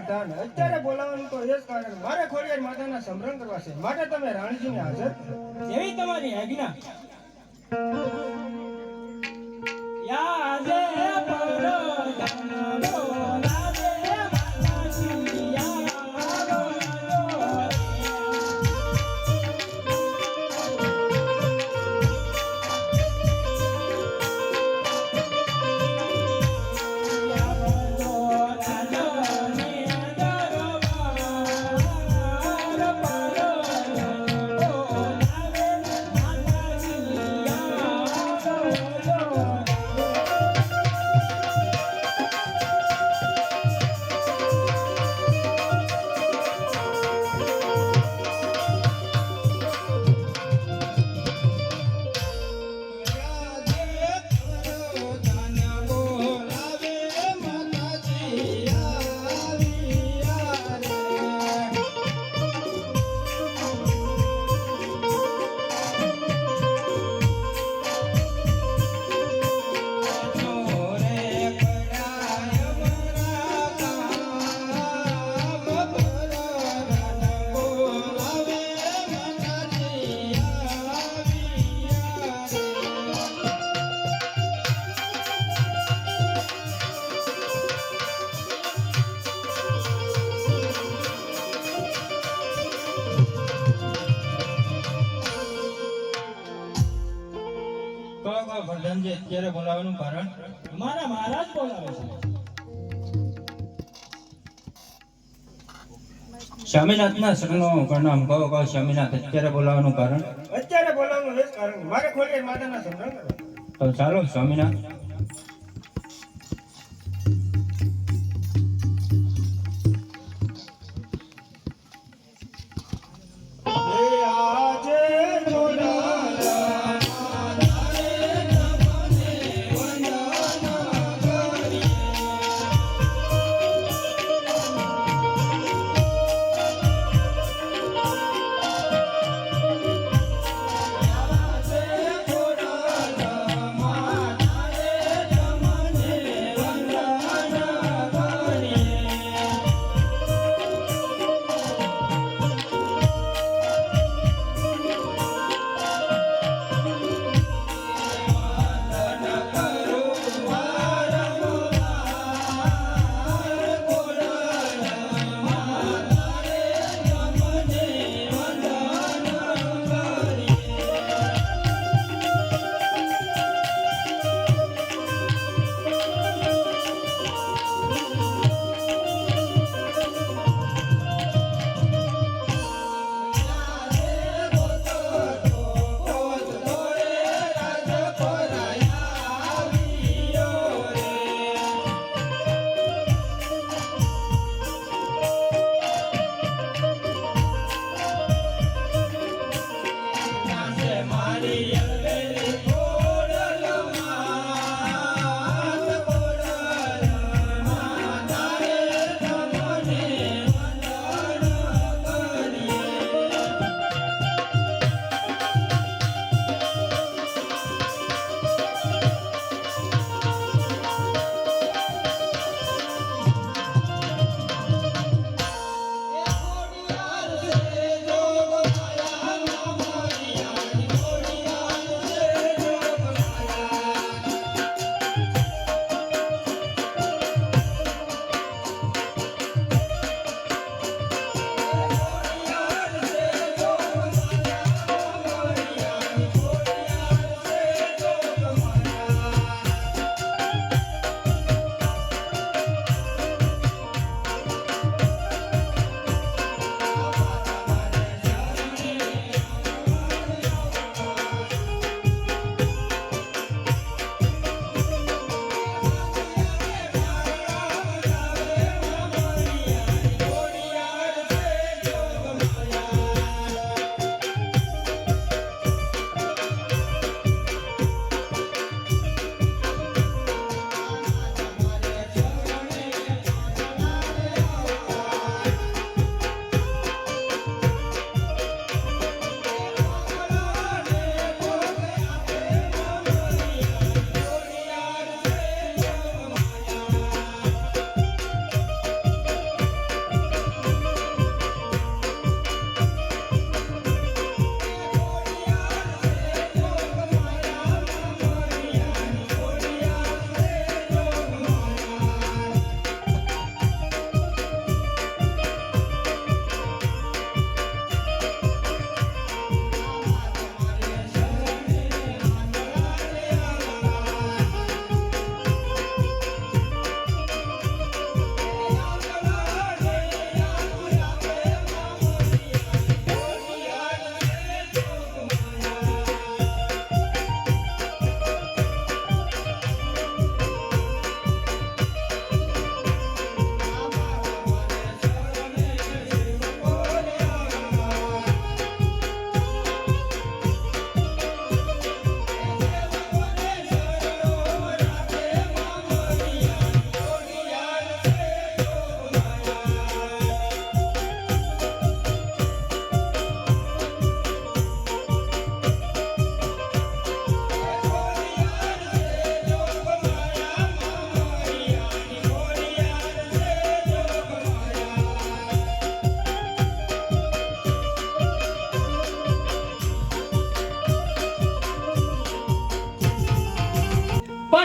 પ્રધાન અત્યારે બોલાવવાનું તો એ જ કારણ મારે ખોડિયાર માતાના સમરણ કરવા છે માટે તમે રાણીજીને હાજર એવી તમારી આજ્ઞા યાદે પરધાન બોલાવે માતાજી યાદો પ્રધાનજી અત્યારે બોલાવવાનું કારણ અમારા મહારાજ બોલાવે છે સ્વામિનાથના શરણો પ્રણામ કહો સ્વામિનાથ અત્યારે બોલાવવાનું કારણ અત્યારે બોલાવવાનું એ જ કારણ મારે ખોડિયાર માતાના સમરણ કરવા તો ચાલો સ્વામિનાથ આજે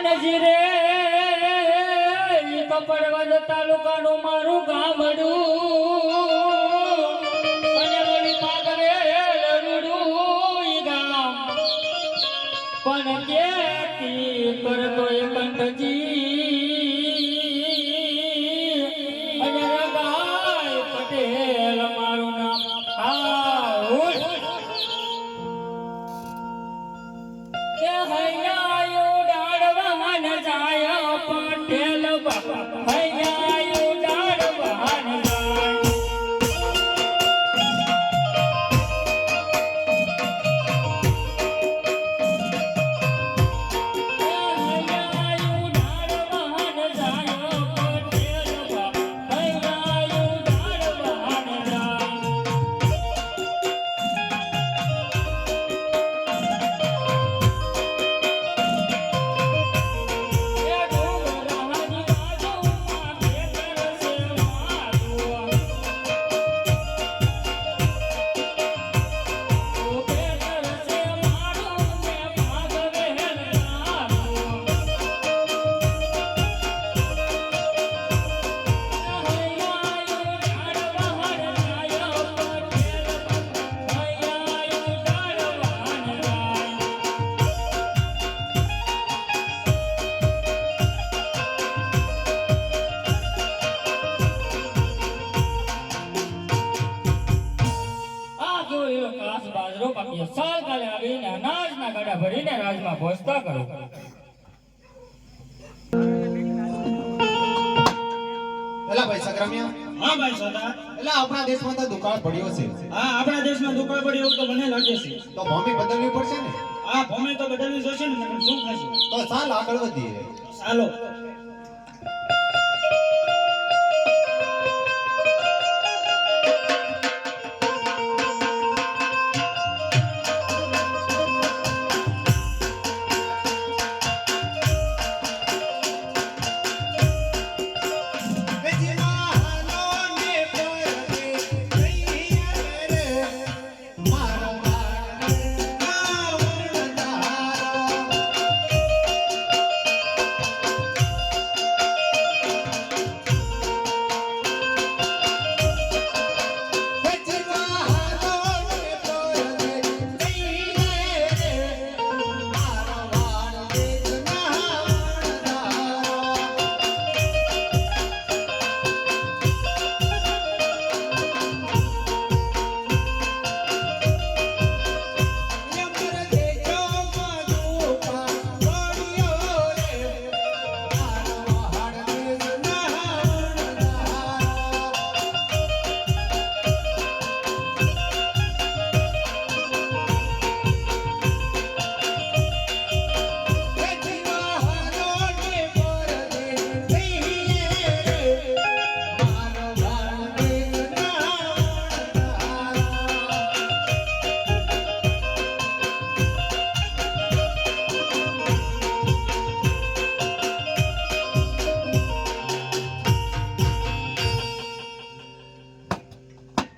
કાનજી રે કપડવંજ તાલુકાનું મારું ગામડું અને વળી પાગવે લરુડું ઈ ગામ પણ કેતી કરતો એ કંઠજી અને રગાય પટેલ મારું નામ કે હૈયાયો ડાળવાન જાય પટેલ હૈયાયો ડાળવાન જાય હૈયાયો ડાળવાન જાય પટેલ હૈયાયો ડાળવાન જાય સાલ કાલે આવીને અનાજના ગાડા ભરીને રાજમાં પહોંચતા કરો. એલા ભાઈ સંગ્રામ્યા, હા ભાઈ સરદાર. એલા આપણા દેશમાં તો દુકાળ પડ્યો છે, હા આપણા દેશમાં દુકાળ પડી એવું તો મને લાગે છે. તો ભૂમિ બદલવી પડશે ને. હા ભૂમિ તો બદલવી જોશે ને, નકર શું થશે? તો ચાલ આગળ વધીએ. ચાલો.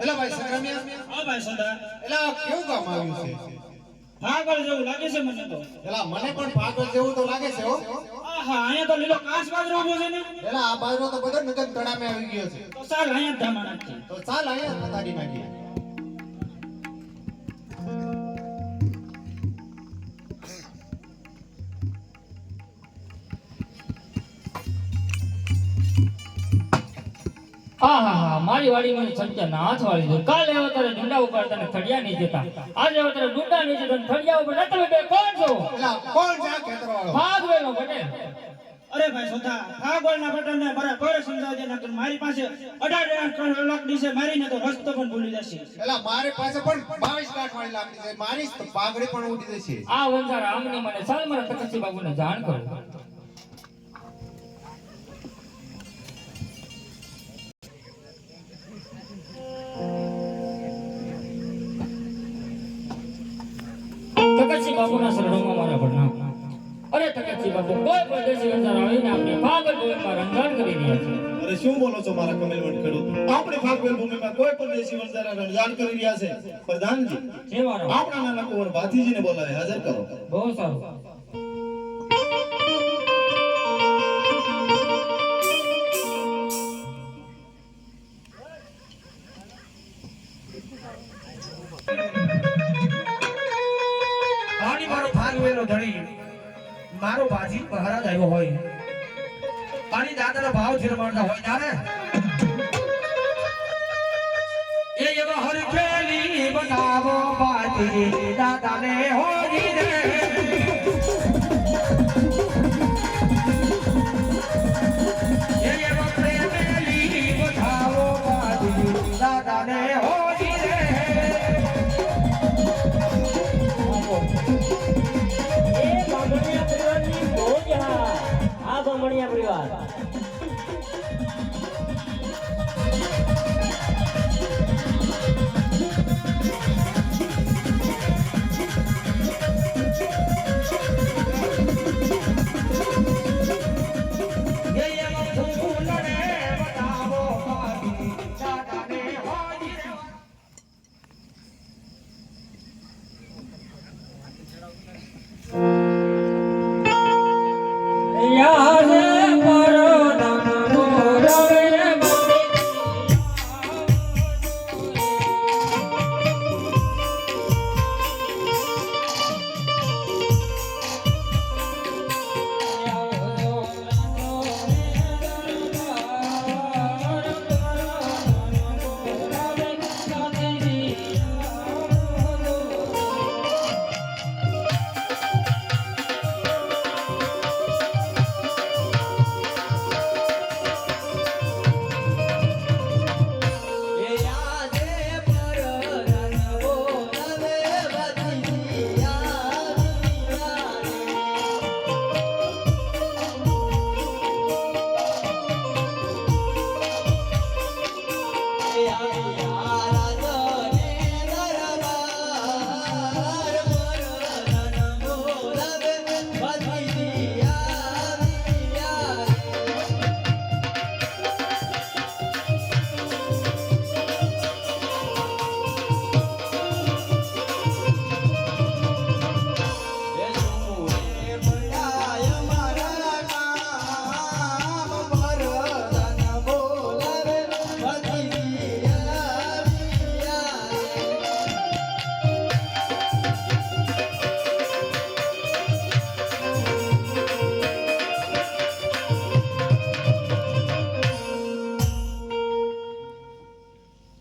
એલા ભાઈ સંગ્રામ્યા, હા ભાઈ સરદાર. એલા આ કેવું ગામ આવ્યું છે? આગળ જેવું લાગે છે મને તો. એલા મને પણ પાગલ જેવું તો લાગે છે હો. આહા અહીંયા તો લીલો કાચ બાજરો ઉભો છે ને. એલા આ બાજરો તો બધો નગર તળામે આવી ગયો છે. તો ચાલ અહીંયા જ ધામા નાખીએ. તો ચાલ અહીંયા નતાડી નાખીએ. આહા મારી વાડીમાં સંખ્યા નાથ વાળી છે. કાલે હવે તારે ડુંડા ઉપર તને થડિયા નહીં જતા. આજે હવે તારે ડુંડા નહીં જતા થડિયા ઉપર તમે બે કોણ છો? એલા કોણ છે આ ખેતરવાળો? ભાગવેલો પટેલ. અરે ભાઈ સોતા ભાગવળના પટેલને બરાબર સમજાવજે, નકર મારી પાસે 18 લાકડી છે, મારીને તો રસ્તો પણ ભૂલી જશે. એલા મારી પાસે પણ 22 કાઠ વાળી લાકડી છે, મારી તો પાઘડી પણ ઉડી જશે. આ વંજાર આમને મને ચાલ મારા તકસી બાબુને જાણ કરો. તકસી બાબુના શરણોમાં મારા પ્રણામ. અરે તકસી બાબુ, કોઈ પણ દેશી વંજાર આવીને આપણે ભાગલ ભૂમિમાં રંજાણ કરી રહ્યા છે. અરે શું બોલો છો મારા કમેલવંત ખેડૂત? આપણે ભાગવેલ ભૂમિમાં કોઈ પણ દેશી વંજારા રણજાણ કરી રહ્યા છે. પ્રધાનજી, જે મારો આપણા નાના કુંવર ભાથીજીને બોલાવે હાજર કરો. બહુ સારું. ભાગવેલો ધણી મારો બાજી મહારાજ આવ્યો હોય પાણી દાદાના ભાવ ફેરવાડતા હોય ત્યારે એ એવો હરખેલી બનાવો બાજી દાદાને હોજી રે એ એવો પ્રેમેલી બનાવો બાજી દાદાને હોજી રે એ બામણિયા પરિવારની મોજ હા આ બામણિયા પરિવાર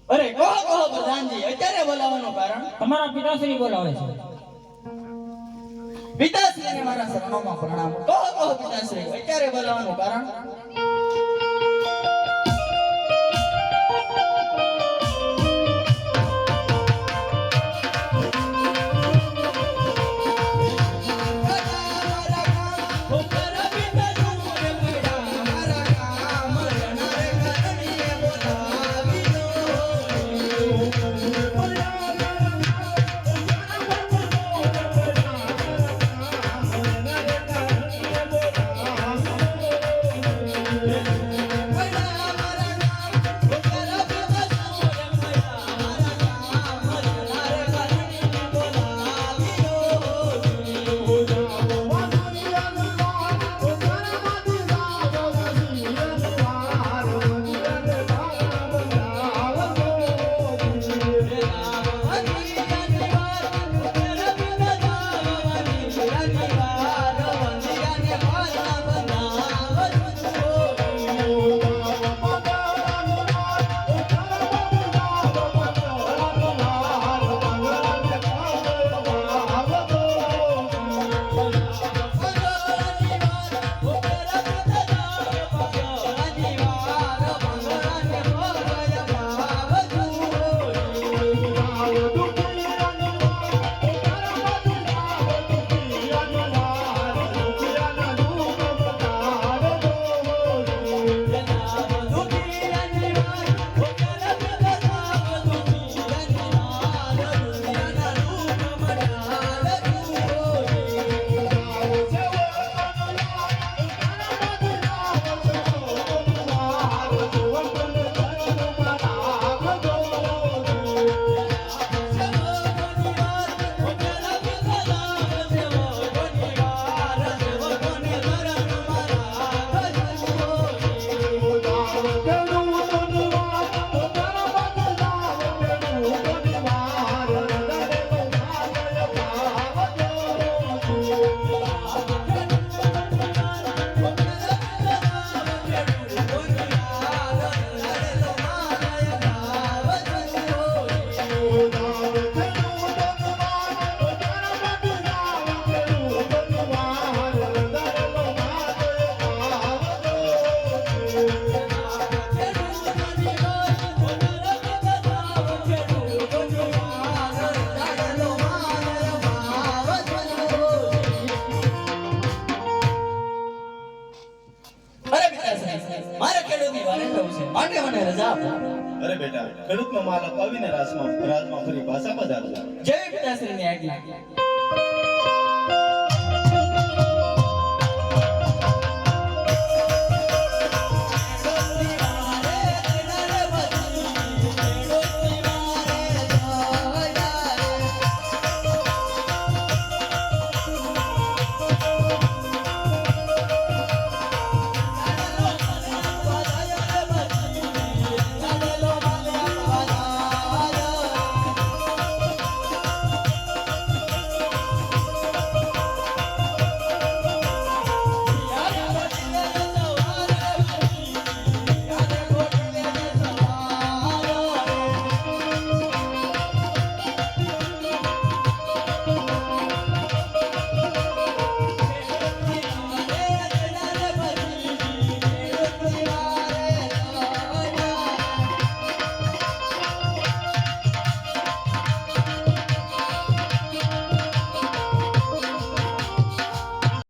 અરે કહો કહો પ્રધાનજી અત્યારે બોલાવવાનું કારણ તમારા પિતાશ્રી બોલાવે છે પિતાશ્રીને મારા શરણોમાં પ્રણામ કહો કહો પિતાશ્રી અત્યારે બોલાવવાનું કારણ છે અરે બેટા ખેડૂતનો માલ અપાવીને રાજમાં ફરી ભાષા પધારજો જય પિતાશ્રીની આજ્ઞા